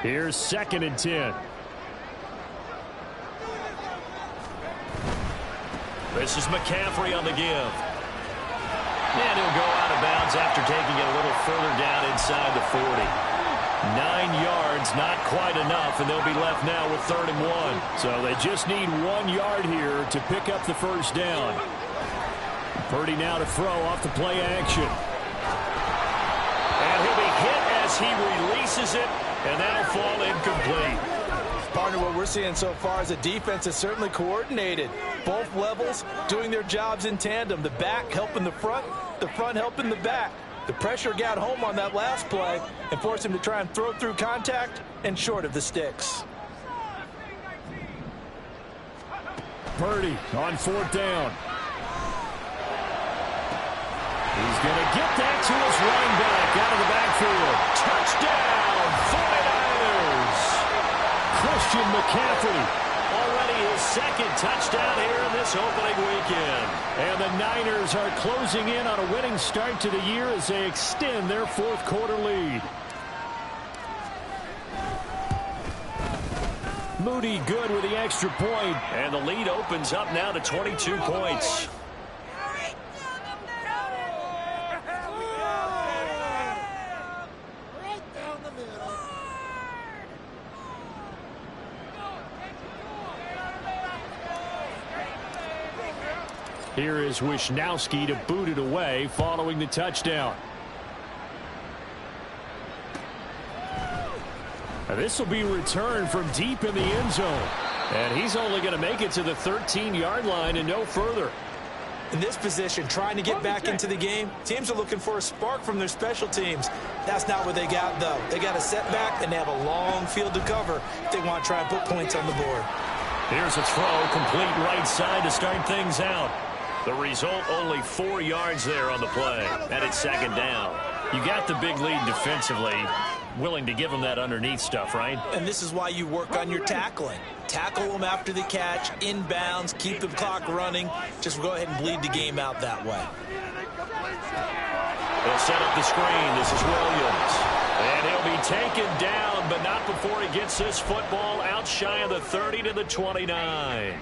Here's 2nd and 10. This is McCaffrey on the give. And he'll go out of bounds after taking it a little further down inside the 40. 9 yards, not quite enough, and they'll be left now with 3rd and 1. So they just need 1 yard here to pick up the first down. Purdy now to throw off the play action. And he'll be hit as he releases it, and that'll fall incomplete. Partner, what we're seeing so far is the defense is certainly coordinated. Both levels doing their jobs in tandem. The back helping the front helping the back. The pressure got home on that last play and forced him to try and throw through contact and short of the sticks. Purdy on 4th down. He's going to get that to his running back out of the backfield. Touchdown, 49ers. Christian McCaffrey, already his 2nd touchdown here in this opening weekend. And the Niners are closing in on a winning start to the year as they extend their 4th quarter lead. Moody good with the extra point. And the lead opens up now to 22 points. Here is Wisnowski to boot it away following the touchdown. This will be returned from deep in the end zone. And he's only going to make it to the 13-yard line and no further. In this position, trying to get back into the game, teams are looking for a spark from their special teams. That's not what they got, though. They got a setback, and they have a long field to cover if they want to try and put points on the board. Here's a throw, complete right side to start things out. The result, only 4 yards there on the play. And it's 2nd down. You got the big lead defensively. Willing to give them that underneath stuff, right? And this is why you work on your tackling. Tackle them after the catch, inbounds, keep the clock running. Just go ahead and bleed the game out that way. They'll set up the screen. This is Williams. And he'll be taken down, but not before he gets this football out shy of the 30 to the 29.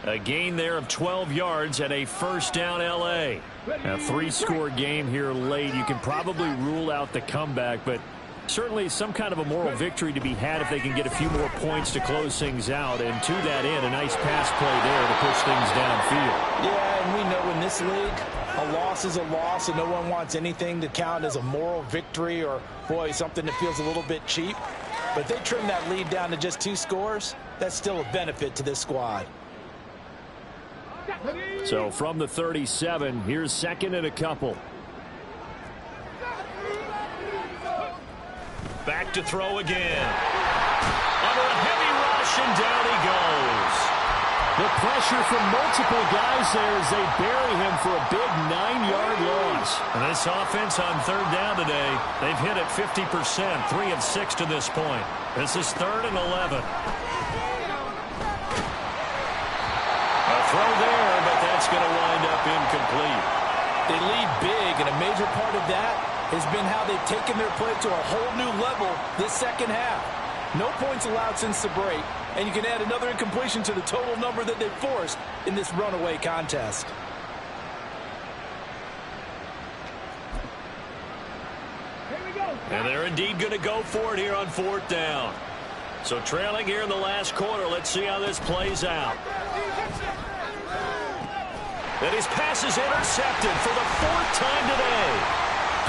A gain there of 12 yards and a first down L.A. A 3-score game here late. You can probably rule out the comeback, but certainly some kind of a moral victory to be had if they can get a few more points to close things out. And to that end, a nice pass play there to push things downfield. Yeah, and we know in this league, a loss is a loss, and no one wants anything to count as a moral victory or, boy, something that feels a little bit cheap. But if they trim that lead down to just 2 scores, that's still a benefit to this squad. So from the 37, here's 2nd and a couple. Back to throw again. Under a heavy rush, and down he goes. The pressure from multiple guys there as they bury him for a big 9-yard loss. And this offense on 3rd down today, they've hit it 50%, 3 of 6 to this point. This is 3rd and 11. Throw there, but that's going to wind up incomplete. They lead big, and a major part of that has been how they've taken their play to a whole new level this 2nd half. No points allowed since the break, and you can add another incompletion to the total number that they've forced in this runaway contest. And they're indeed going to go for it here on 4th down. So trailing here in the last quarter, let's see how this plays out. And his pass is intercepted for the 4th time today.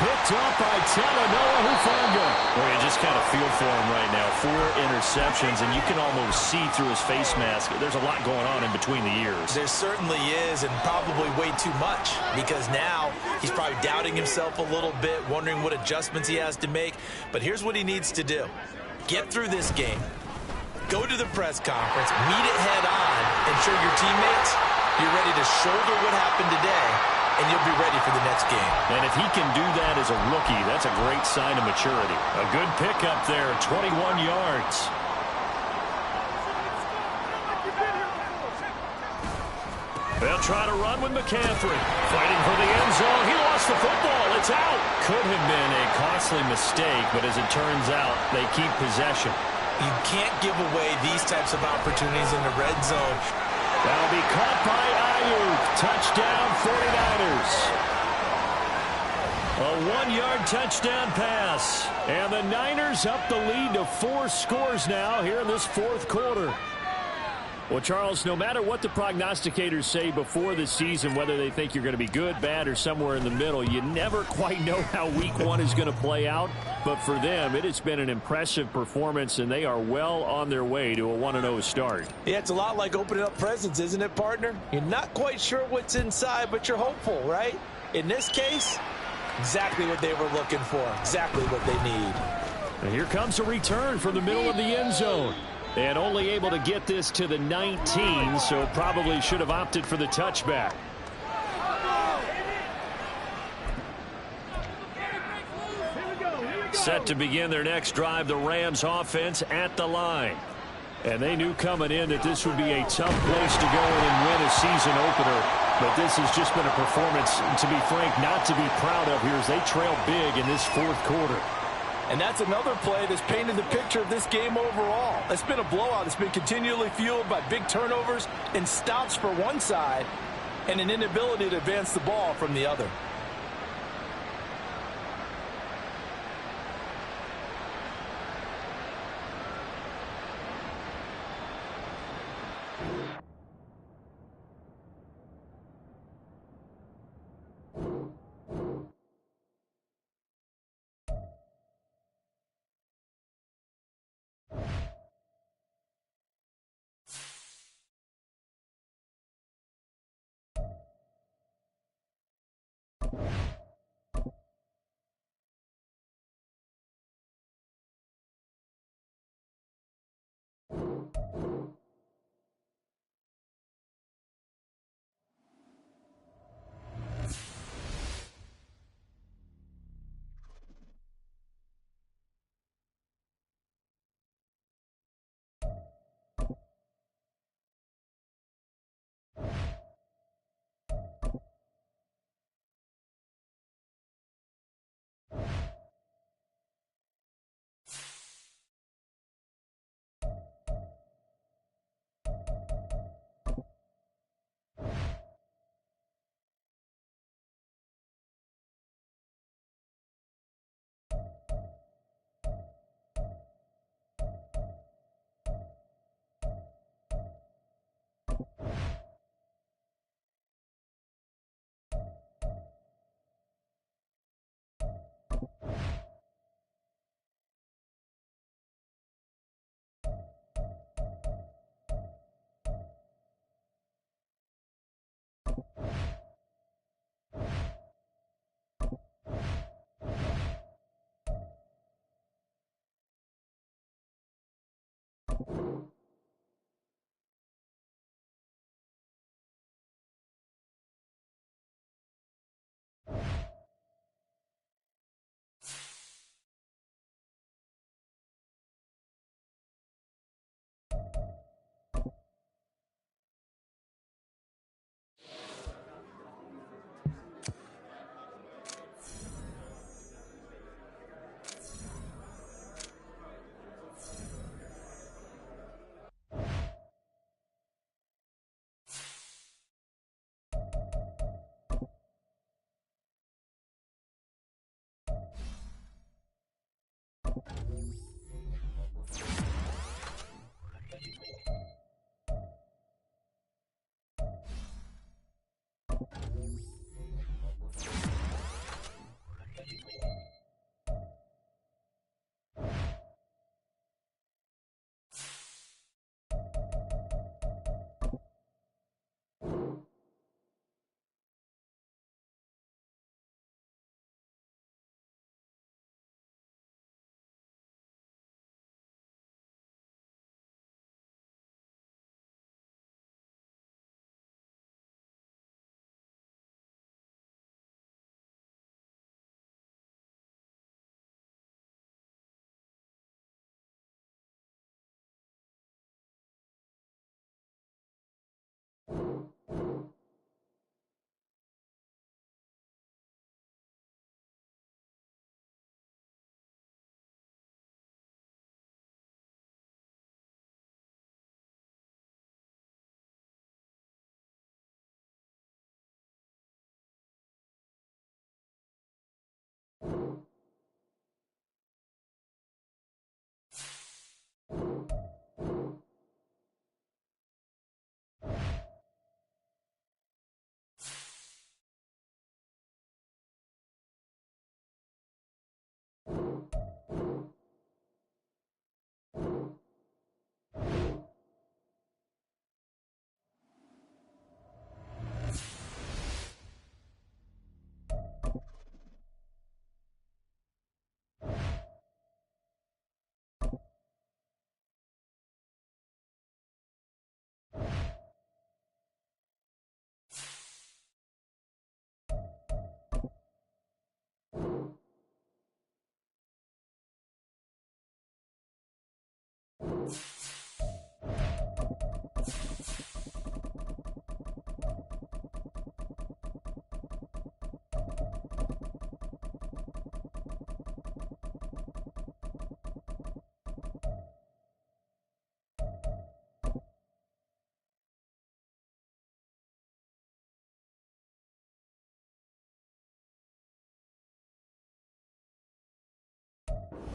Picked up by Talanoa Hufanga. Well, you just kind of feel for him right now. 4 interceptions, and you can almost see through his face mask. There's a lot going on in between the ears. There certainly is, and probably way too much, because now he's probably doubting himself a little bit, wondering what adjustments he has to make. But here's what he needs to do. Get through this game. Go to the press conference, meet it head on, and show your teammates you're ready to shoulder what happened today, and you'll be ready for the next game. And if he can do that as a rookie, that's a great sign of maturity. A good pickup there, 21 yards. They'll try to run with McCaffrey. Fighting for the end zone. He lost the football. It's out. Could have been a costly mistake, but as it turns out, they keep possession. You can't give away these types of opportunities in the red zone. That'll be caught by Ayuk. Touchdown, 49ers. A 1-yard touchdown pass. And the Niners up the lead to 4 scores now here in this fourth quarter. Well, Charles, no matter what the prognosticators say before the season, whether they think you're going to be good, bad, or somewhere in the middle, you never quite know how week 1 is going to play out. But for them, it has been an impressive performance, and they are well on their way to a 1-0 start. Yeah, it's a lot like opening up presents, isn't it, partner? You're not quite sure what's inside, but you're hopeful, right? In this case, exactly what they were looking for, exactly what they need. And here comes a return from the middle of the end zone. And only able to get this to the 19, so probably should have opted for the touchback. Set to begin their next drive, the Rams offense at the line. And they knew coming in that this would be a tough place to go in and win a season opener. But this has just been a performance, to be frank, not to be proud of here as they trail big in this fourth quarter. And that's another play that's painted the picture of this game overall. It's been a blowout. It's been continually fueled by big turnovers and stops for one side and an inability to advance the ball from the other.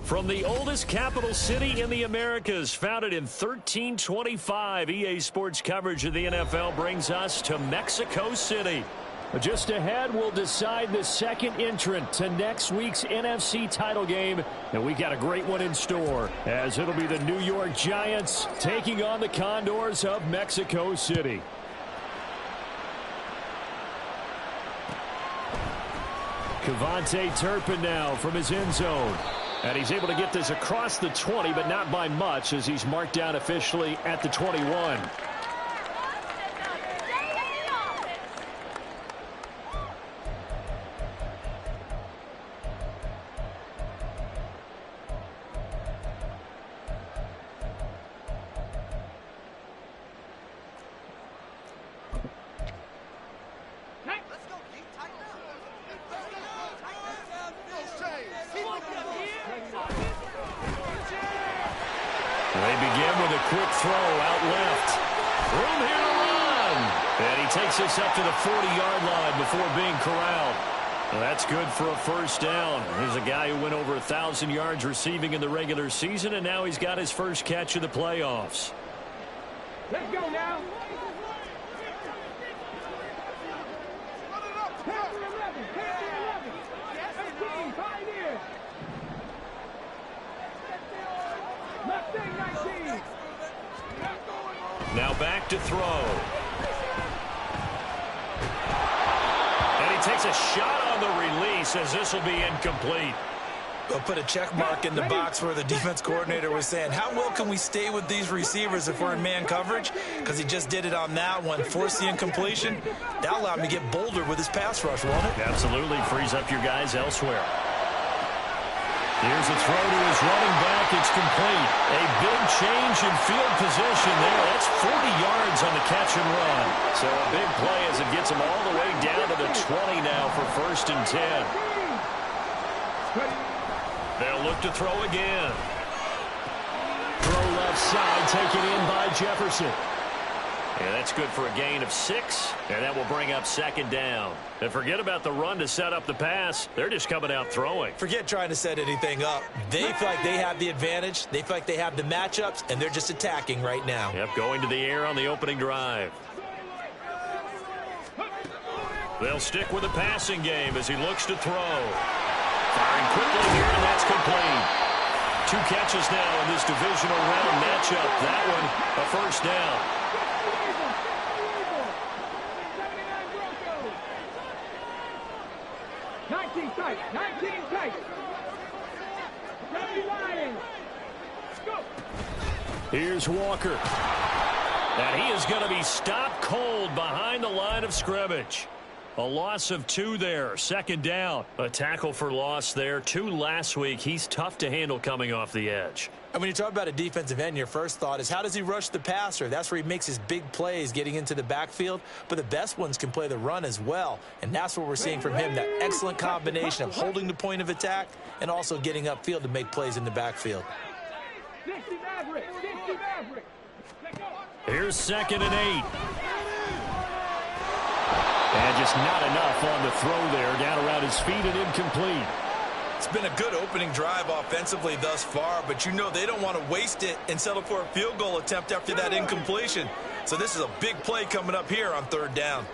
From the oldest capital city in the Americas, founded in 1325, EA Sports coverage of the NFL brings us to Mexico City. Just ahead, we'll decide the second entrant to next week's NFC title game. And we got a great one in store, as it'll be the New York Giants taking on the Condors of Mexico City. Cavante Turpin now from his end zone. And he's able to get this across the 20, but not by much, as he's marked down officially at the 21. They begin with a quick throw out left. Room here to run. And he takes us up to the 40-yard line before being corralled. Well, that's good for a first down. Here's a guy who went over 1,000 yards receiving in the regular season, and now he's got his first catch of the playoffs. Let's go now. Now back to throw. And he takes a shot on the release, as this will be incomplete. They'll put a check mark in the box where the defense coordinator was saying, how well can we stay with these receivers if we're in man coverage? Because he just did it on that one, forced the incompletion. That allowed him to get bolder with his pass rush, won't it? Absolutely, frees up your guys elsewhere. Here's a throw to his running back. It's complete. A big change in field position there. That's 40 yards on the catch and run. So a big play as it gets him all the way down to the 20 now for 1st and 10. They'll look to throw again. Throw left side, taken in by Jefferson. And that's good for a gain of 6, and that will bring up 2nd down. And forget about the run to set up the pass. They're just coming out throwing. Forget trying to set anything up. They feel like they have the advantage. They feel like they have the matchups, and they're just attacking right now. Yep, going to the air on the opening drive. They'll stick with the passing game as he looks to throw. Firing quickly here, and that's complete. 2 catches now in this divisional round matchup. That one, a first down. 19 tight, 19 tight. Here's Walker. And he is going to be stopped cold behind the line of scrimmage. A loss of 2 there, 2nd down. A tackle for loss there. 2 last week. He's tough to handle coming off the edge. And when you talk about a defensive end, your first thought is, how does he rush the passer? That's where he makes his big plays, getting into the backfield. But the best ones can play the run as well. And that's what we're seeing from him, that excellent combination of holding the point of attack and also getting upfield to make plays in the backfield. Here's 2nd and 8. And just not enough on the throw there. Down around his feet and incomplete. It's been a good opening drive offensively thus far, but you know they don't want to waste it and settle for a field goal attempt after that incompletion. So this is a big play coming up here on 3rd down.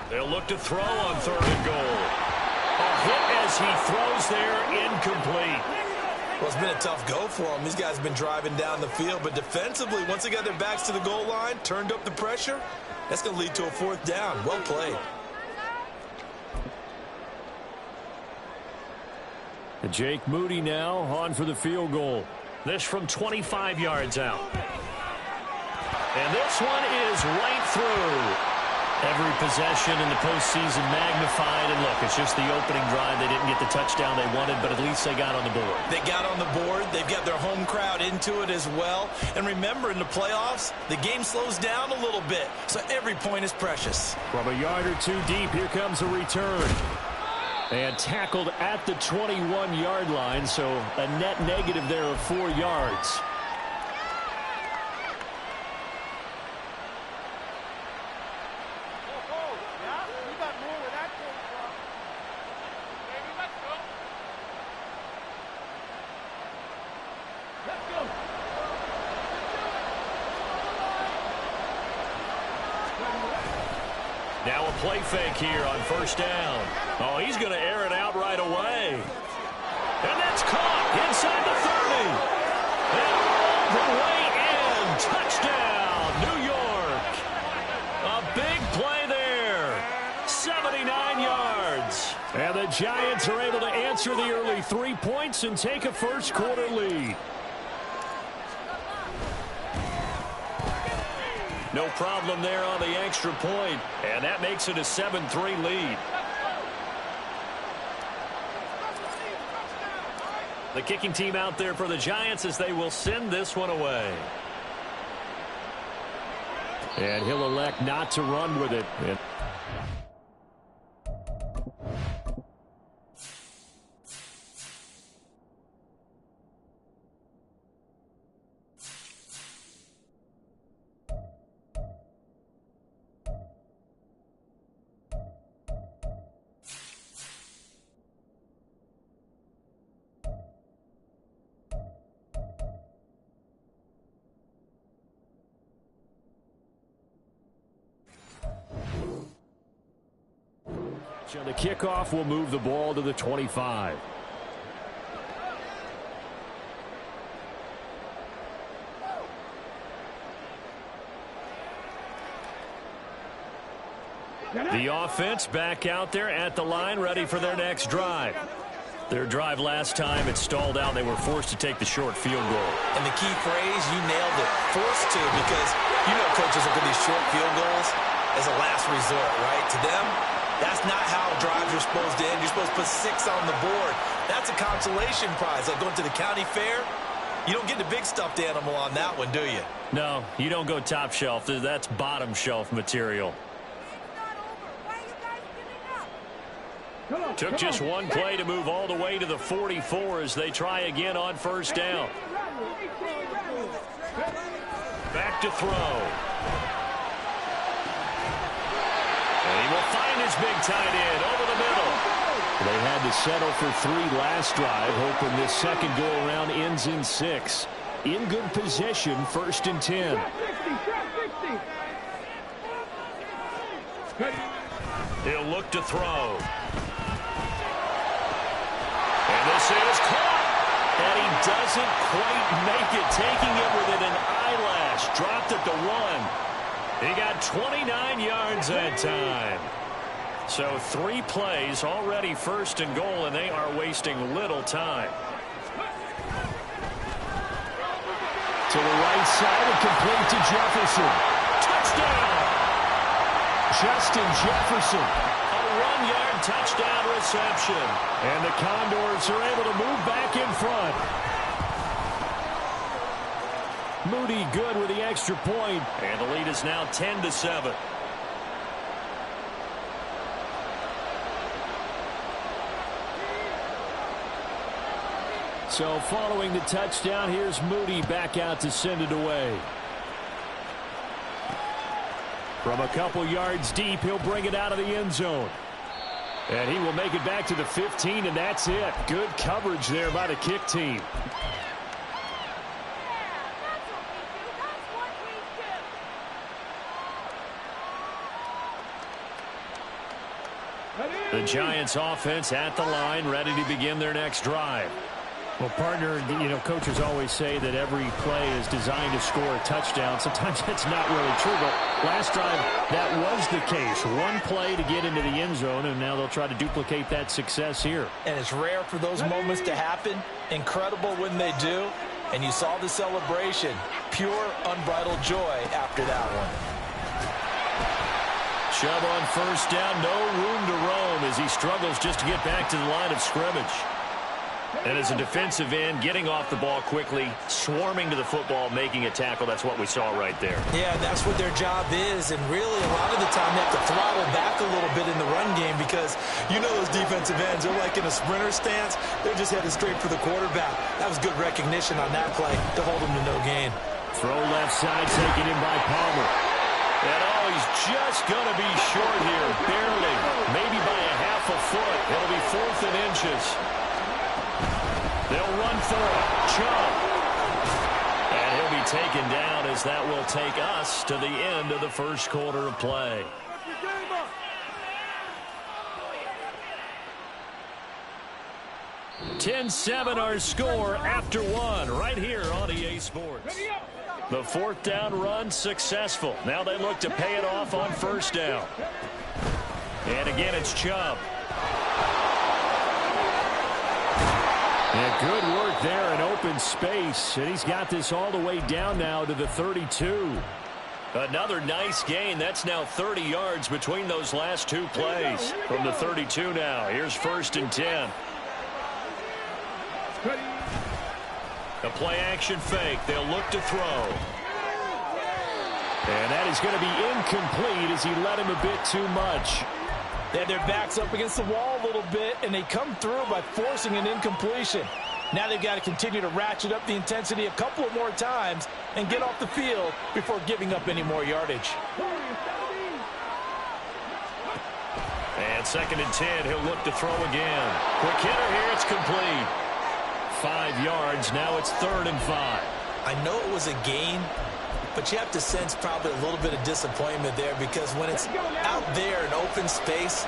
They'll look to throw on 3rd and goal. A hit as he throws there, incomplete. Well, it's been a tough go for them. These guys have been driving down the field, but defensively, once they got their backs to the goal line, turned up the pressure, that's going to lead to a 4th down. Well played. And Jake Moody now on for the field goal. This from 25 yards out. And this one is right through. Every possession in the postseason magnified. And look, it's just the opening drive. They didn't get the touchdown they wanted, but at least they got on the board. They got on the board. They've got their home crowd into it as well. And remember, in the playoffs, the game slows down a little bit. So every point is precious. From a yard or 2 deep, here comes a return. And tackled at the 21-yard line, so a net negative there of 4 yards. play fake here on first down. Oh, he's going to air it out right away. And that's caught inside the 30. And all the way in. Touchdown, New York. A big play there. 79 yards. And the Giants are able to answer the early 3 points and take a first-quarter lead. No problem there on the extra point, and that makes it a 7-3 lead. The kicking team out there for the Giants as they will send this one away. And he'll elect not to run with it. So the kickoff will move the ball to the 25. The offense back out there at the line, ready for their next drive. Their drive last time, it stalled out. They were forced to take the short field goal. And the key phrase, you nailed it, forced to, because you know coaches look at these short field goals as a last resort, right? To them, that's not how drives are supposed to end. You're supposed to put 6 on the board. That's a consolation prize. Like going to the county fair, you don't get the big stuffed animal on that one, do you? No, you don't go top shelf. That's bottom shelf material. Took just one play to move all the way to the 44 as they try again on first down. Back to throw. And he will find his big tight end over the middle. They had to settle for 3 last drive, hoping this second go-around ends in 6. In good position, 1st and 10. He'll look to throw. And this is caught. And he doesn't quite make it, taking it within an eyelash. Dropped at the 1. He got 29 yards that time. So 3 plays, already 1st and goal, and they are wasting little time. To the right side and complete to Jefferson. Touchdown! Justin Jefferson. A 1-yard touchdown reception. And the Condors are able to move back in front. Moody good with the extra point. And the lead is now 10-7. So following the touchdown, here's Moody back out to send it away. From a couple yards deep, he'll bring it out of the end zone. And he will make it back to the 15, and that's it. Good coverage there by the kick team. The Giants offense at the line, ready to begin their next drive. Well, partner, you know, coaches always say that every play is designed to score a touchdown. Sometimes that's not really true, but last drive, that was the case. One play to get into the end zone, and now they'll try to duplicate that success here. And it's rare for those moments to happen. Incredible when they do. And you saw the celebration. Pure, unbridled joy after that one. Chubb on first down, no room to roam as he struggles just to get back to the line of scrimmage. And as a defensive end, getting off the ball quickly, swarming to the football, making a tackle, that's what we saw right there. Yeah, that's what their job is, and really a lot of the time they have to throttle back a little bit in the run game because you know those defensive ends, they're like in a sprinter stance, they're just headed straight for the quarterback. That was good recognition on that play to hold them to no gain. Throw left side, taken in by Palmer. And oh, he's just going to be short here, barely, maybe by a half a foot. It'll be 4th and inches. They'll run for it. Chubb. And he'll be taken down as that will take us to the end of the first quarter of play. 10-7 our score after one right here on EA Sports. The fourth down run successful. Now they look to pay it off on first down. And again, it's Chubb. Yeah, good work there in open space. And he's got this all the way down now to the 32. Another nice gain. That's now 30 yards between those last two plays. From the 32 now. Here's 1st and 10. A play-action fake. They'll look to throw. And that is going to be incomplete as he led him a bit too much. They had their backs up against the wall a little bit, and they come through by forcing an incompletion. Now they've got to continue to ratchet up the intensity a couple of more times and get off the field before giving up any more yardage. And 2nd and 10, he'll look to throw again. Quick hitter here, it's complete. 5 yards, now it's 3rd and 5. I know it was a gain, but you have to sense probably a little bit of disappointment there because when it's out there in open space,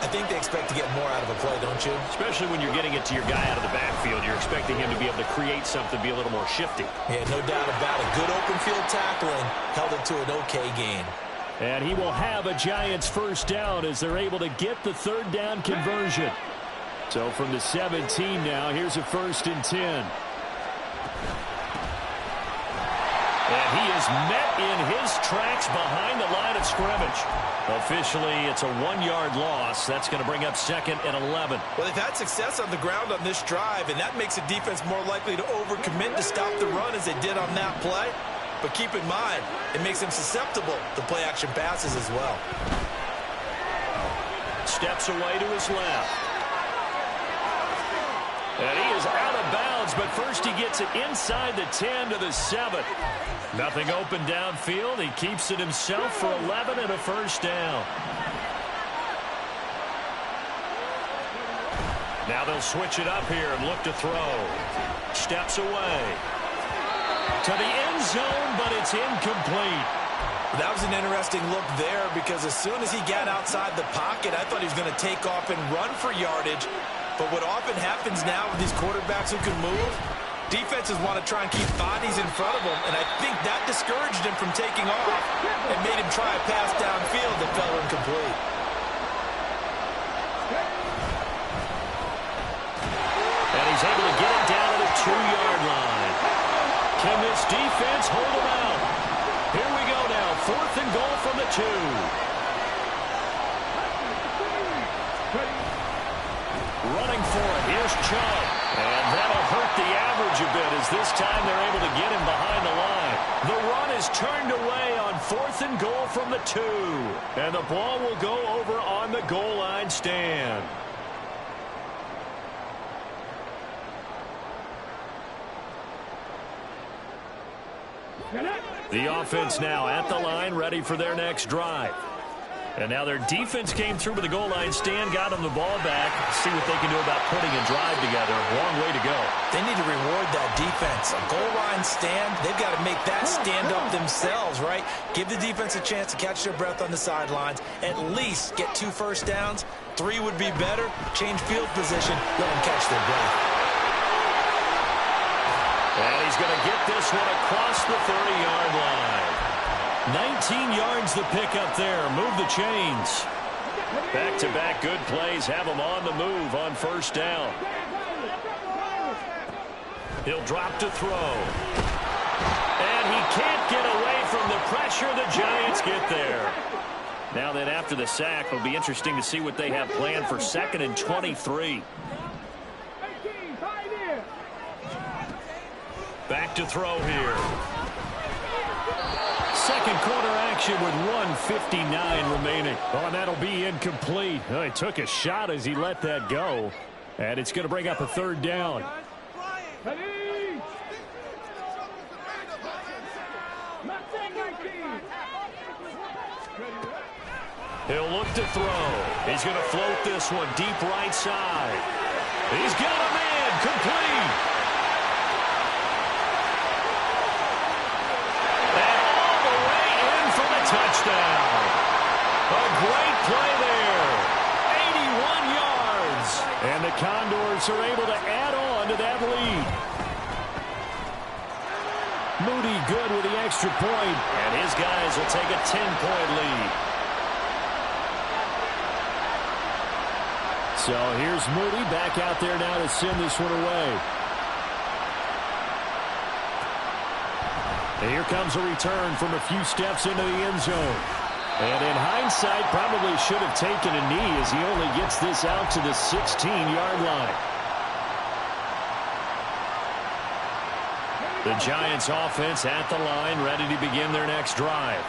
I think they expect to get more out of a play, don't you? Especially when you're getting it to your guy out of the backfield. You're expecting him to be able to create something, be a little more shifty. Yeah, no doubt about it. Good open field tackling held it to an okay gain. And he will have a Giants first down as they're able to get the 3rd down conversion. So from the 17 now, here's a 1st and 10. And he is met in his tracks behind the line of scrimmage. Officially, it's a 1-yard loss. That's going to bring up 2nd and 11. Well, they've had success on the ground on this drive, and that makes the defense more likely to overcommit to stop the run as they did on that play. But keep in mind, it makes them susceptible to play-action passes as well. Steps away to his left. And he is out of bounds, but first he gets it inside the 10 to the 7. Nothing open downfield. He keeps it himself for 11 and a first down. Now they'll switch it up here and look to throw. Steps away. To the end zone, but it's incomplete. That was an interesting look there because as soon as he got outside the pocket, I thought he was going to take off and run for yardage. But what often happens now with these quarterbacks who can move, defenses want to try and keep bodies in front of them, and I think that discouraged him from taking off and made him try a pass downfield that fell incomplete. And he's able to get it down to the 2-yard line. Can this defense hold him out? Here we go now, 4th and goal from the 2. Running for it, here's Chubb. And that'll hurt the average a bit as this time they're able to get him behind the line. The run is turned away on 4th and goal from the 2. And the ball will go over on the goal line stand. The offense now at the line, ready for their next drive. And now their defense came through with the goal line stand, got them the ball back. See what they can do about putting a drive together. Long way to go. They need to reward that defense. A goal line stand, they've got to make that stand up themselves, right? Give the defense a chance to catch their breath on the sidelines. At least get 2 first downs. 3 would be better. Change field position. Let them catch their breath. And he's going to get this one across the 30-yard line. 19 yards the pickup there. Move the chains. Back-to-back good plays have him on the move on first down. He'll drop to throw. And he can't get away from the pressure. The Giants get there. Now then after the sack, it'll be interesting to see what they have planned for 2nd and 23. Back to throw here. Second quarter action with 1:59 remaining. Oh, and that'll be incomplete. Oh, he took a shot as he let that go. And it's going to bring up a 3rd down. He'll look to throw. He's going to float this one deep right side. He's got a man. Complete. Touchdown. A great play there. 81 yards. And the Condors are able to add on to that lead. Moody good with the extra point. And his guys will take a 10-point lead. So here's Moody back out there now to send this one away. And here comes a return from a few steps into the end zone. And in hindsight, probably should have taken a knee as he only gets this out to the 16-yard line. The Giants offense at the line, ready to begin their next drive.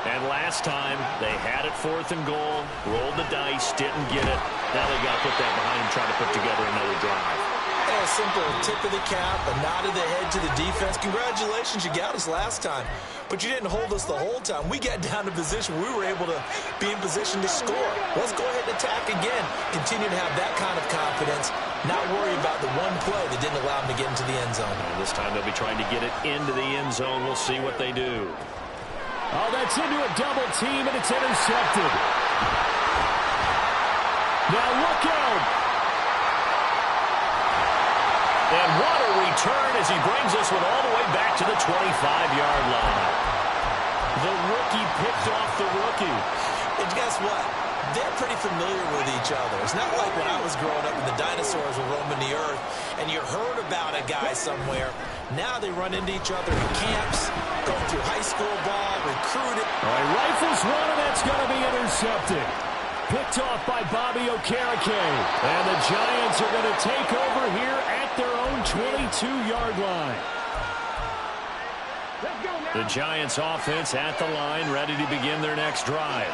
And last time, they had it 4th and goal, rolled the dice, didn't get it. Now they've got to put that behind them, trying to put together another drive. A simple tip of the cap, a nod of the head to the defense. Congratulations, you got us last time. But you didn't hold us the whole time. We got down to position. We were able to be in position to score. Let's go ahead and attack again. Continue to have that kind of confidence. Not worry about the one play that didn't allow them to get into the end zone. And this time they'll be trying to get it into the end zone. We'll see what they do. Oh, that's into a double team, and it's intercepted. Now look out. And what a return as he brings this one all the way back to the 25-yard line. The rookie picked off the rookie. And guess what? They're pretty familiar with each other. It's not like when I was growing up and the dinosaurs were roaming the earth and you heard about a guy somewhere. Now they run into each other in camps, going through high school ball, recruited. All right, rifles one, and that's going to be intercepted. Picked off by Bobby Okereke. And the Giants are going to take over here at their own 22-yard line. The Giants offense at the line, ready to begin their next drive.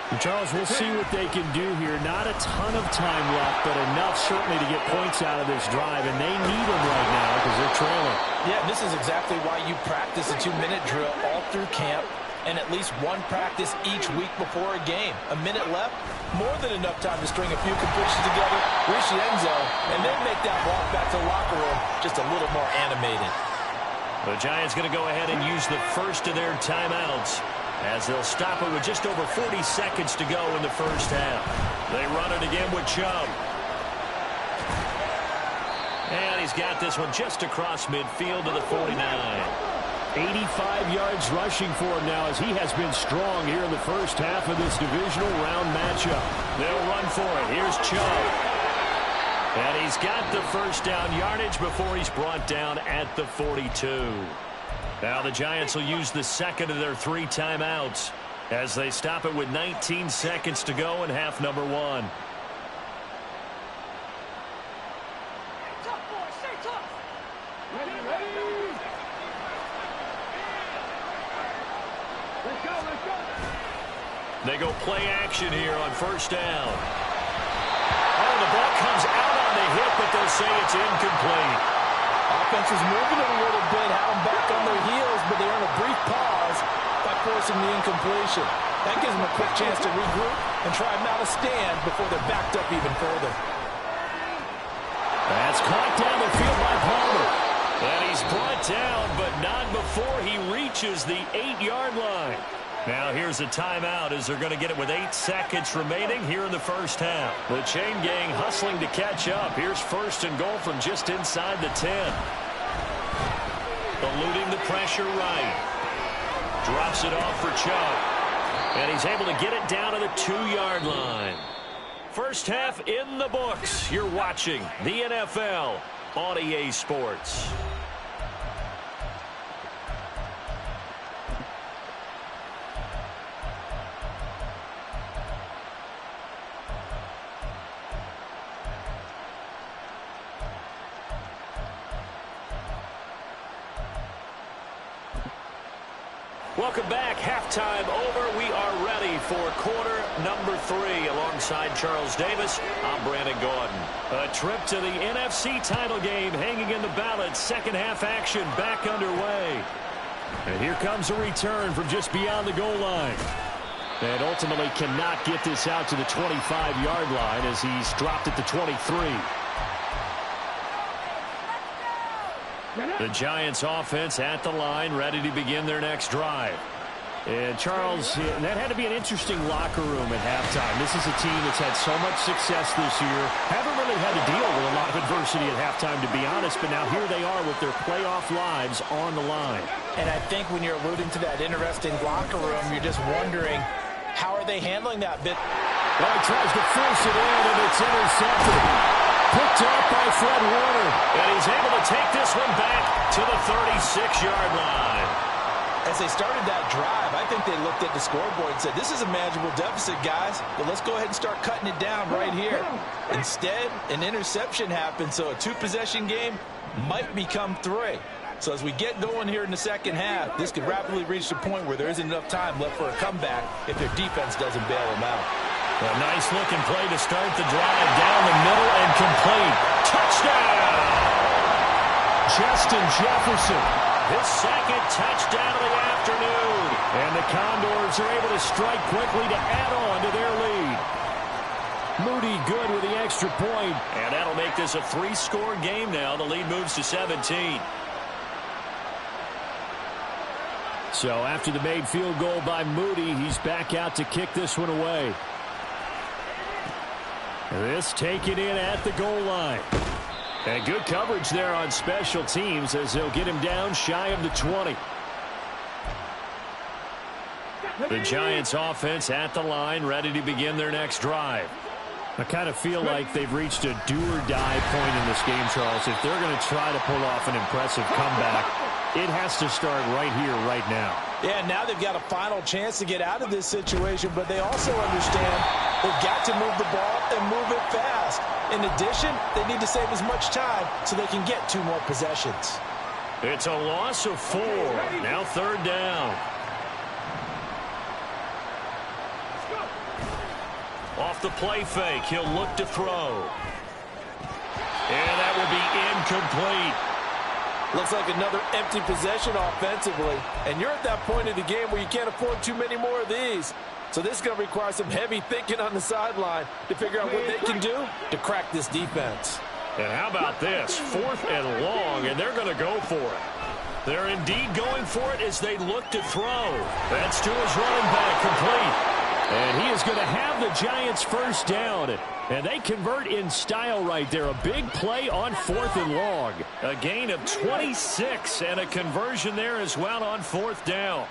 And Charles, we'll see what they can do here. Not a ton of time left, but enough certainly to get points out of this drive, and they need them right now because they're trailing. Yeah, this is exactly why you practice a 2-minute drill all through camp and at least one practice each week before a game. A minute left, more than enough time to string a few completions together, reach the end zone, and then make that walk back to the locker room just a little more animated. The Giants going to go ahead and use the first of their timeouts as they'll stop it with just over 40 seconds to go in the first half. They run it again with Chubb. And he's got this one just across midfield to the 49. 85 yards rushing for him now as he has been strong here in the first half of this divisional round matchup. They'll run for it. Here's Chubb. And he's got the first down yardage before he's brought down at the 42. Now the Giants will use the second of their 3 timeouts as they stop it with 19 seconds to go in half number 1. They go play action here on first down. Oh, the ball comes out on the hit, but they'll say it's incomplete. Offense is moving it a little bit, have them back on their heels, but they earn a brief pause by forcing the incompletion. That gives them a quick chance to regroup and try not to stand before they're backed up even further. That's caught down the field by Palmer. And he's brought down, but not before he reaches the 8-yard line. Now here's a timeout as they're going to get it with 8 seconds remaining here in the first half. The chain gang hustling to catch up. Here's first and goal from just inside the 10. Eluding the pressure right. Drops it off for Chubb. And he's able to get it down to the 2-yard line. First half in the books. You're watching the NFL on EA Sports. Welcome back. Halftime over. We are ready for quarter number 3. Alongside Charles Davis, I'm Brandon Gordon. A trip to the NFC title game hanging in the balance. Second half action back underway. And here comes a return from just beyond the goal line. And ultimately cannot get this out to the 25-yard line as he's dropped at the 23. The Giants offense at the line, ready to begin their next drive. And Charles, that had to be an interesting locker room at halftime. This is a team that's had so much success this year. Haven't really had to deal with a lot of adversity at halftime, to be honest, but now here they are with their playoff lives on the line. And I think when you're alluding to that interesting locker room, you're just wondering, how are they handling that bit? Well, he tries to force it in, and it's intercepted. Picked up by Fred Warner. And he's able to take this one back to the 36-yard line. As they started that drive, I think they looked at the scoreboard and said, this is a manageable deficit, guys, but let's go ahead and start cutting it down right here. Instead, an interception happened, so a two-possession game might become 3. So as we get going here in the second half, this could rapidly reach the point where there isn't enough time left for a comeback if their defense doesn't bail them out. A nice-looking play to start the drive down the middle and complete. Touchdown! Justin Jefferson. His second touchdown of the afternoon. And the Condors are able to strike quickly to add on to their lead. Moody good with the extra point. And that'll make this a 3-score game now. The lead moves to 17. So after the made field goal by Moody, he's back out to kick this one away. This taken in at the goal line. And good coverage there on special teams as they'll get him down shy of the 20. The Giants offense at the line, ready to begin their next drive. I kind of feel like they've reached a do-or-die point in this game, Charles. If they're going to try to pull off an impressive comeback, it has to start right here, right now. Yeah, now they've got a final chance to get out of this situation, but they also understand they've got to move the ball and move it fast. In addition, they need to save as much time so they can get 2 more possessions. It's a loss of 4. Now 3rd down. Off the play fake, he'll look to throw. And that will be incomplete. Looks like another empty possession offensively. And you're at that point in the game where you can't afford too many more of these. So this is going to require some heavy thinking on the sideline to figure out what they can do to crack this defense. And how about this? 4th and long, and they're going to go for it. They're indeed going for it as they look to throw. That's to his running back, complete. And he is going to have the Giants first down. And they convert in style right there. A big play on 4th and long. A gain of 26 and a conversion there as well on 4th down.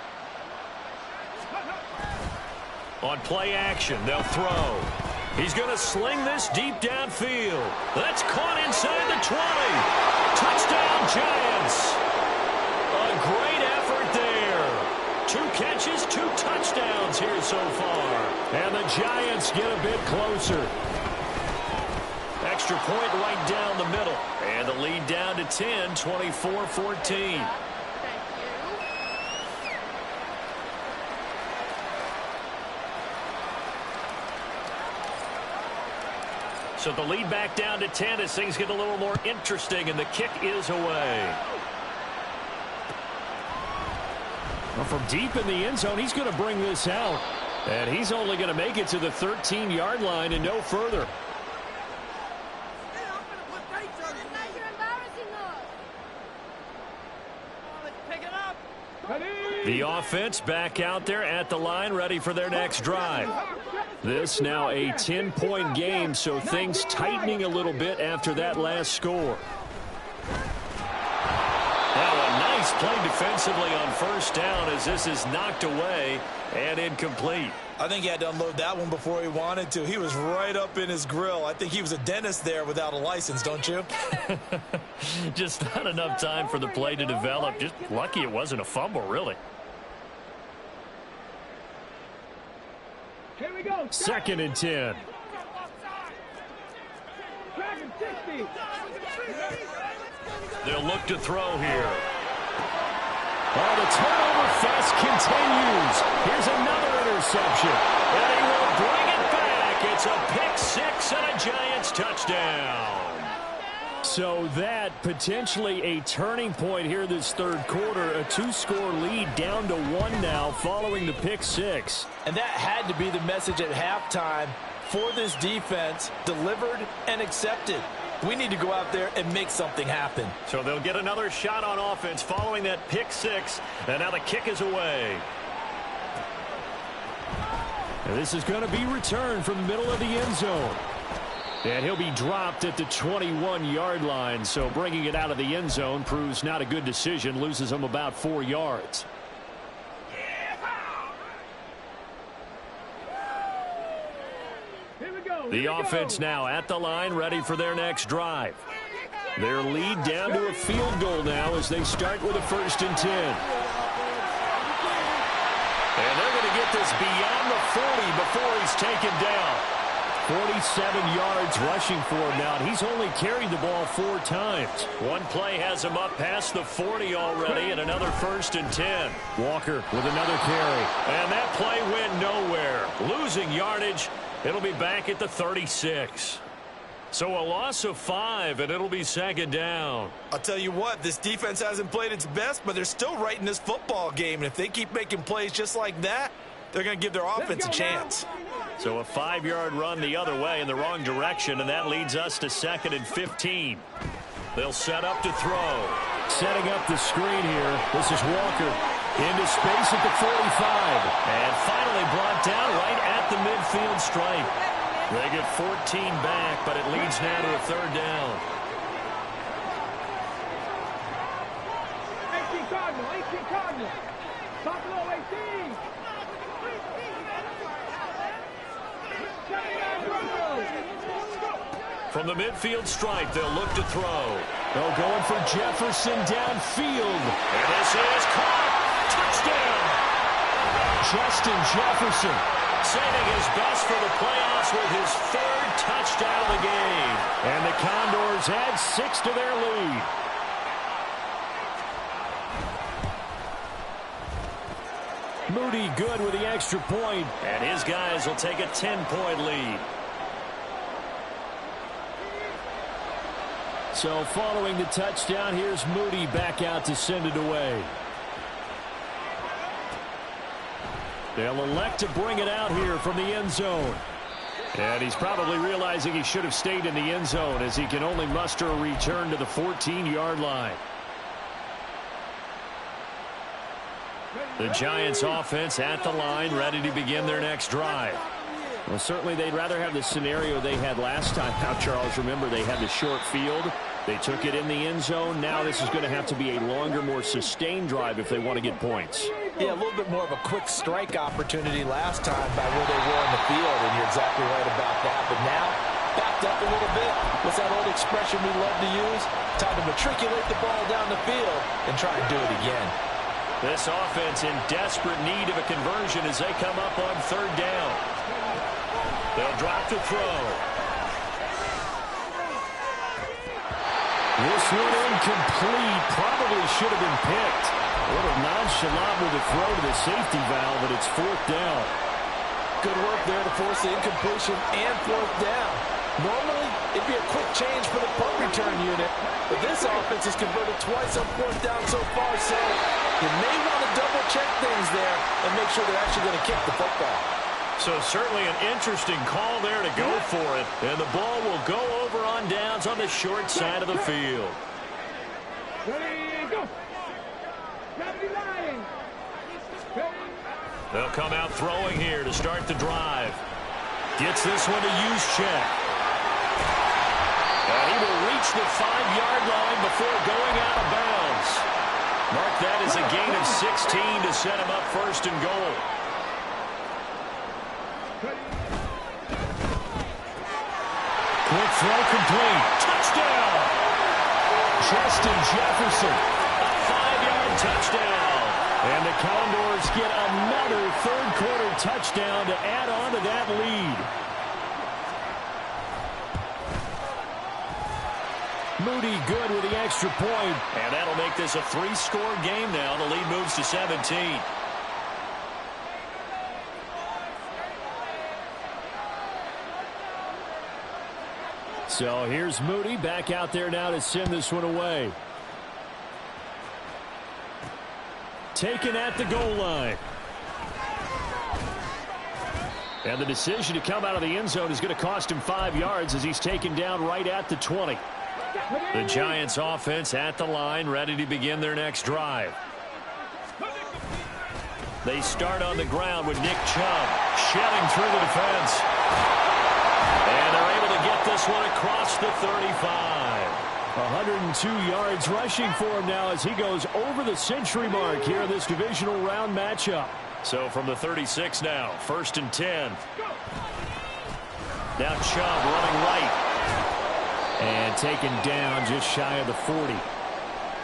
On play action, they'll throw. He's going to sling this deep downfield. That's caught inside the 20. Touchdown, Giants. A great effort there. 2 catches, 2 touchdowns here so far. And the Giants get a bit closer. Extra point right down the middle. And the lead down to 10, 24-14. So the lead back down to 10 as things get a little more interesting, and the kick is away. Well, from deep in the end zone, he's going to bring this out. And he's only going to make it to the 13-yard line and no further. The offense back out there at the line, ready for their next drive. This now a 10-point game, so things tightening a little bit after that last score. Now a nice play defensively on 1st down as this is knocked away and incomplete. I think he had to unload that one before he wanted to. He was right up in his grill. I think he was a dentist there without a license, don't you? Just not enough time for the play to develop. Just lucky it wasn't a fumble, really. Here we go. 2nd and 10. They'll look to throw here. Oh, the turnover fest continues. Here's another interception. And he will bring it back. It's a pick 6 and a Giants touchdown. So that potentially a turning point here this 3rd quarter. A 2-score lead down to 1 now following the pick 6. And that had to be the message at halftime for this defense, delivered and accepted. We need to go out there and make something happen. So they'll get another shot on offense following that pick 6. And now the kick is away. And this is going to be returned from the middle of the end zone. And he'll be dropped at the 21-yard line. So bringing it out of the end zone proves not a good decision. Loses him about 4 yards. The offense now at the line, ready for their next drive. Their lead down to a field goal now as they start with a 1st and 10. And they're going to get this beyond the 40 before he's taken down. 47 yards rushing for him now. He's only carried the ball 4 times. One play has him up past the 40 already, and another 1st and 10. Walker with another carry. And that play went nowhere. Losing yardage. It'll be back at the 36. So a loss of 5, and it'll be 2nd down. I'll tell you what, this defense hasn't played its best, but they're still right in this football game. And if they keep making plays just like that, they're going to give their offense a chance. So a 5-yard run the other way in the wrong direction, and that leads us to 2nd and 15. They'll set up to throw. Setting up the screen here. This is Walker. Into space at the 45. And finally brought down right at the midfield stripe. They get 14 back, but it leads now to a 3rd down. 18 Cardinal, 18 Cardinal. Buffalo 18. From the midfield stripe, they'll look to throw. They're going for Jefferson downfield. And this is caught. Touchdown. Justin Jefferson saving his best for the playoffs with his 3rd touchdown of the game. And the Condors add 6 to their lead. Moody good with the extra point. And his guys will take a 10-point lead. So following the touchdown, here's Moody back out to send it away. They'll elect to bring it out here from the end zone. And he's probably realizing he should have stayed in the end zone as he can only muster a return to the 14-yard line. The Giants offense at the line, ready to begin their next drive. Well, certainly they'd rather have the scenario they had last time out, Charles. Remember, they had the short field. They took it in the end zone. Now this is going to have to be a longer, more sustained drive if they want to get points. Yeah, a little bit more of a quick strike opportunity last time by where they were in the field, and you're exactly right about that. But now, backed up a little bit. What's that old expression we love to use? Time to matriculate the ball down the field and try and do it again. This offense in desperate need of a conversion as they come up on 3rd down. They'll drop to throw. This one incomplete. Probably should have been picked. A little nonchalant with the throw to the safety valve, but it's 4th down. Good work there to force the incompletion and 4th down. Normally, it'd be a quick change for the punt return unit, but this offense has converted twice on 4th down so far, so you may want to double-check things there and make sure they're actually going to kick the football. So certainly an interesting call there to go for it. And the ball will go over on downs on the short side of the field. Ready, go. They'll come out throwing here to start the drive. Gets this one to Juszczyk. And he will reach the 5-yard line before going out of bounds. Mark that as a gain of 16 to set him up 1st and goal. Quick throw complete. Touchdown! Justin Jefferson. A 5-yard touchdown. And the Condors get another 3rd-quarter touchdown to add on to that lead. Moody good with the extra point. And that'll make this a 3-score game now. The lead moves to 17. So here's Moody back out there now to send this one away. Taken at the goal line. And the decision to come out of the end zone is going to cost him 5 yards as he's taken down right at the 20. The Giants offense at the line, ready to begin their next drive. They start on the ground with Nick Chubb shedding through the defense. And they're able to get this one across the 35. 102 yards rushing for him now as he goes over the century mark here in this divisional round matchup. So from the 36 now, 1st and 10. Now Chubb running right. And taken down just shy of the 40.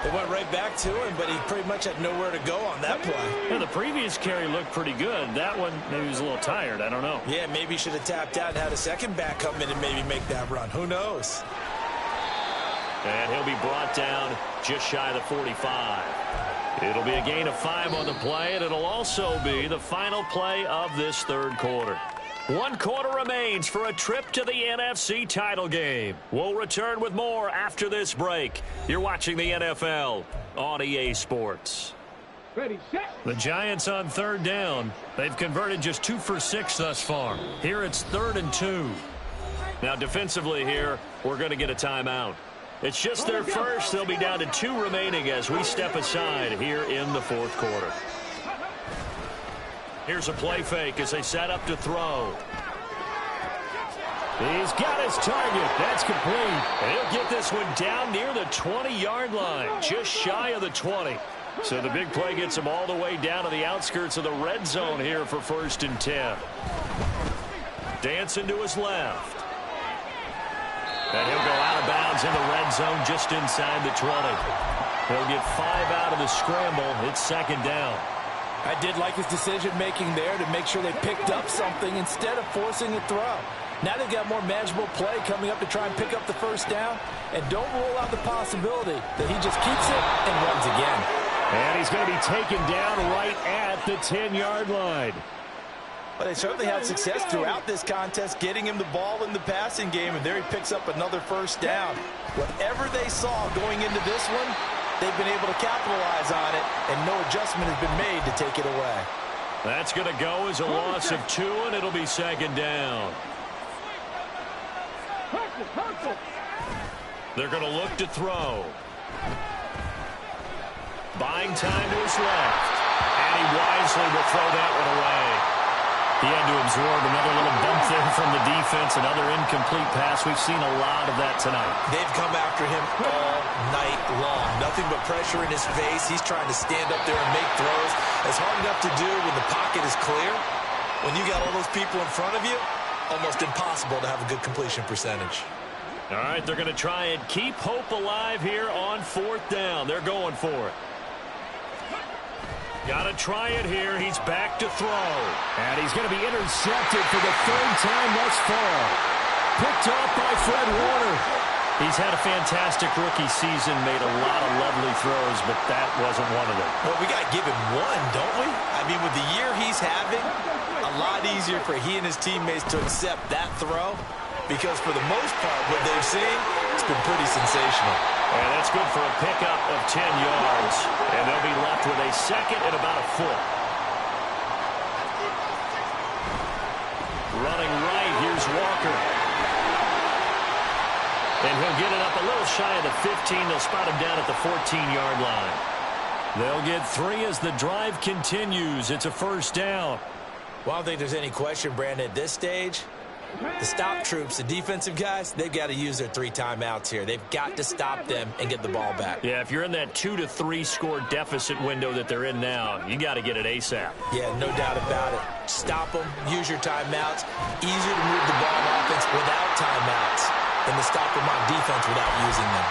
They went right back to him, but he pretty much had nowhere to go on that play. Yeah, the previous carry looked pretty good. That one, maybe he was a little tired. I don't know. Yeah, maybe he should have tapped out and had a second back come in and maybe make that run. Who knows? And he'll be brought down just shy of the 45. It'll be a gain of 5 on the play, and it'll also be the final play of this third quarter. 1 quarter remains for a trip to the NFC title game. We'll return with more after this break. You're watching the NFL on EA Sports. Ready, set. The Giants on 3rd down. They've converted just 2 for 6 thus far. Here it's 3rd and 2. Now defensively here, we're going to get a timeout. It's just their first. They'll be down to 2 remaining as we step aside here in the 4th quarter. Here's a play fake as they set up to throw. He's got his target. That's complete. And he'll get this one down near the 20-yard line, just shy of the 20. So the big play gets him all the way down to the outskirts of the red zone here for 1st and 10. Dancing to his left. And he'll go out of bounds in the red zone just inside the 20. He'll get 5 out of the scramble. It's 2nd down. I did like his decision-making there to make sure they picked up something instead of forcing a throw. Now they've got more manageable play coming up to try and pick up the 1st down. And don't rule out the possibility that he just keeps it and runs again. And he's going to be taken down right at the 10-yard line. But they certainly had success throughout this contest, getting him the ball in the passing game, and there he picks up another 1st down. Whatever they saw going into this one, they've been able to capitalize on it, and no adjustment has been made to take it away. That's going to go as a loss of 2, and it'll be 2nd down. They're going to look to throw. Buying time to his left, and he wisely will throw that one away. He had to absorb another little bump there from the defense, another incomplete pass. We've seen a lot of that tonight. They've come after him all night long. Nothing but pressure in his face. He's trying to stand up there and make throws. It's hard enough to do when the pocket is clear. When you got all those people in front of you, almost impossible to have a good completion percentage. All right, they're going to try and keep hope alive here on 4th down. They're going for it. Got to try it here. He's back to throw. And he's going to be intercepted for the 3rd time thus far. Picked off by Fred Warner. He's had a fantastic rookie season, made a lot of lovely throws, but that wasn't one of them. Well, we got to give him one, don't we? I mean, with the year he's having, a lot easier for he and his teammates to accept that throw, because for the most part, what they've seen, it's been pretty sensational. And that's good for a pickup of 10 yards. And they'll be left with a 2nd and about a foot. Running right, here's Walker. And he'll get it up a little shy of the 15. They'll spot him down at the 14-yard line. They'll get 3 as the drive continues. It's a 1st down. Well, I don't think there's any question, Brandon, at this stage. The stop troops, the defensive guys, they've got to use their 3 timeouts here. They've got to stop them and get the ball back. Yeah, if you're in that 2 to 3 score deficit window that they're in now, you got to get it ASAP. Yeah, no doubt about it. Stop them, use your timeouts. Easier to move the ball on offense without timeouts than to stop them on defense without using them.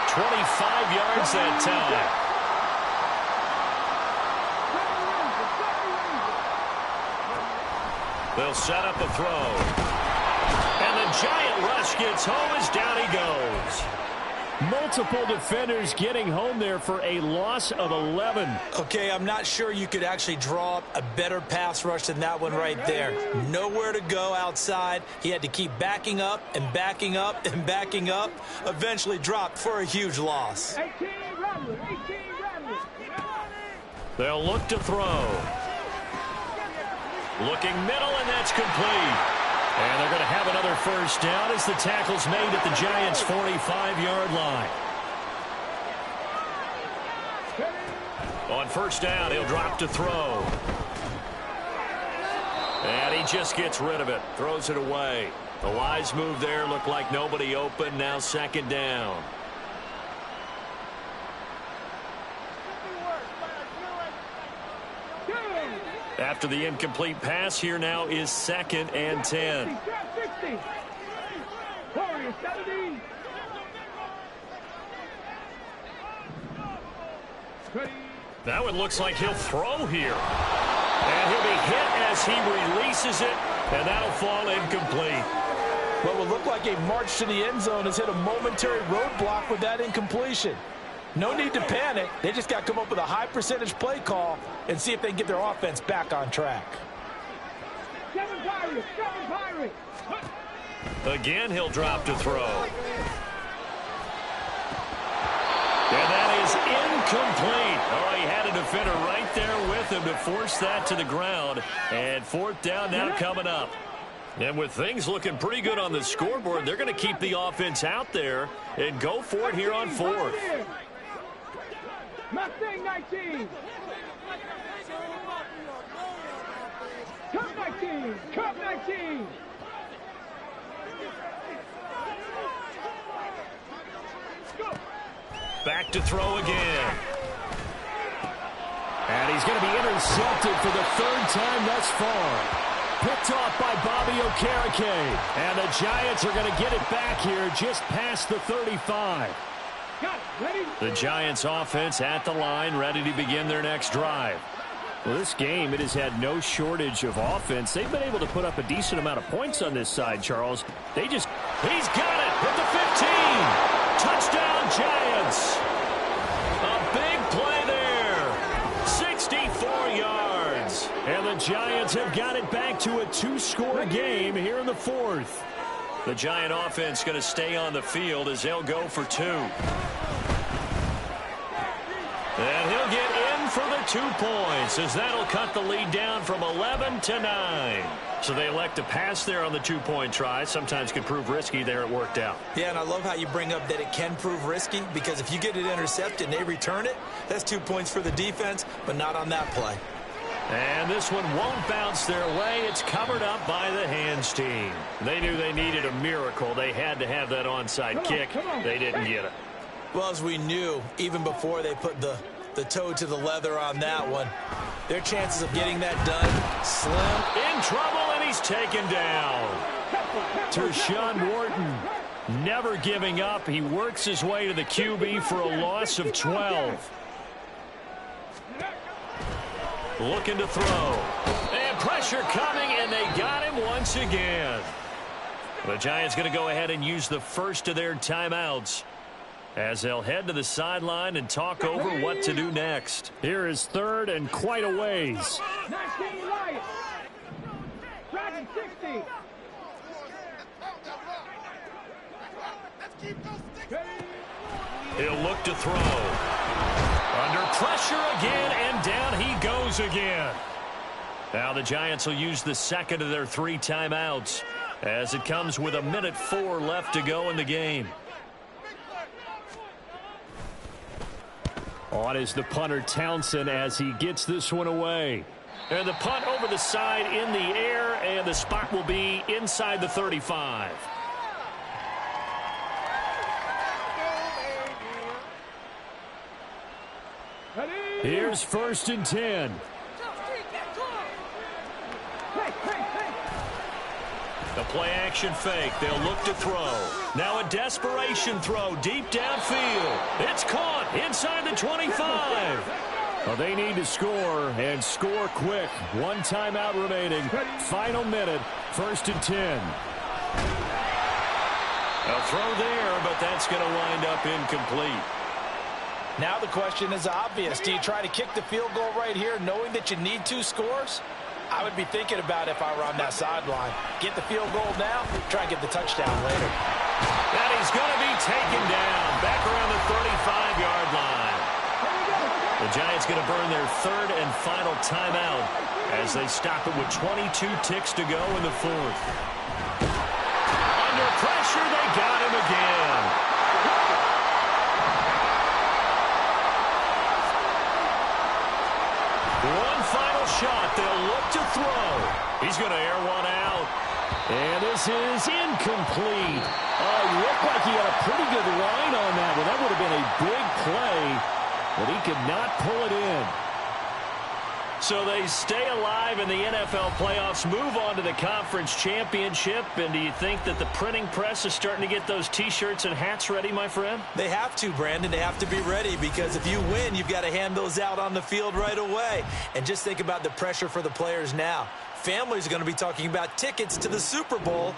25 yards that time. They'll set up a throw. And the giant rush gets home as down he goes. Multiple defenders getting home there for a loss of 11. Okay, I'm not sure you could actually draw up a better pass rush than that one right there. Nowhere to go outside. He had to keep backing up and backing up and backing up. Eventually dropped for a huge loss. 18 Ramblers, 18 Ramblers. They'll look to throw. Looking middle, and that's complete. And they're going to have another 1st down as the tackle's made at the Giants' 45-yard line. On 1st down, he'll drop to throw. And he just gets rid of it. Throws it away. The wise move there. Looked like nobody open. Now second down. After the incomplete pass, here now is 2nd and 10. Now it looks like he'll throw here. And he'll be hit as he releases it, and that'll fall incomplete. What will look like a march to the end zone has hit a momentary roadblock with that incompletion. No need to panic. They just got to come up with a high percentage play call and see if they can get their offense back on track. Again, he'll drop to throw. And that is incomplete. Oh, he had a defender right there with him to force that to the ground. And 4th down now coming up. And with things looking pretty good on the scoreboard, they're going to keep the offense out there and go for it here on 4th. Mustang 19. Cup 19. Cup 19. Go. Back to throw again. And he's going to be intercepted for the 3rd time thus far. Picked off by Bobby Okereke. And the Giants are going to get it back here just past the 35. The Giants offense at the line, ready to begin their next drive. Well, this game, it has had no shortage of offense. They've been able to put up a decent amount of points on this side, Charles. He's got it at the 15. Touchdown, Giants. A big play there. 64 yards. And the Giants have got it back to a 2-score game here in the 4th. The Giant offense going to stay on the field as they'll go for 2. And he'll get in for the 2 points as that'll cut the lead down from 11 to 9. So they elect to pass there on the 2-point try. Sometimes can prove risky. There it worked out. Yeah, and I love how you bring up that it can prove risky, because if you get it intercepted and they return it, that's 2 points for the defense, but not on that play. And this one won't bounce their way. It's covered up by the hands team. They knew they needed a miracle. They had to have that onside kick. They didn't get it. Well, as we knew, even before they put the toe to the leather on that one, their chances of getting that done, slim. In trouble, and he's taken down. Tershawn Wharton never giving up. He works his way to the QB for a loss of 12. Looking to throw. And pressure coming, and they got him once again. The Giants going to go ahead and use the first of their timeouts as they'll head to the sideline and talk over what to do next. Here is 3rd and quite a ways. 19 Lions. Dragon 60. He'll look to throw. Under pressure again, and down he goes again. Now the Giants will use the 2nd of their 3 timeouts as it comes with 1:04 left to go in the game. On is the punter Townsend as he gets this one away. And the punt over the side in the air, and the spot will be inside the 35. Here's 1st and 10. The play action fake. They'll look to throw. Now a desperation throw deep downfield. It's caught inside the 25. Well, they need to score, and score quick. 1 timeout remaining. Final minute. 1st and 10. A throw there, but that's going to wind up incomplete. Now the question is obvious. Do you try to kick the field goal right here knowing that you need 2 scores? I would be thinking about if I were on that sideline. Get the field goal now, try and get the touchdown later. And he's going to be taken down back around the 35-yard line. The Giants going to burn their 3rd and final timeout as they stop it with 22 ticks to go in the 4th. Under pressure, they got him again. One final shot. They'll look to throw. He's going to air one out. And this is incomplete. It looked like he had a pretty good line on that one. That would have been a big play, but he could not pull it in. So they stay alive in the NFL playoffs, move on to the conference championship. And do you think that the printing press is starting to get those T-shirts and hats ready, my friend? They have to, Brandon. They have to be ready because if you win, you've got to hand those out on the field right away. And just think about the pressure for the players now. Families are going to be talking about tickets to the Super Bowl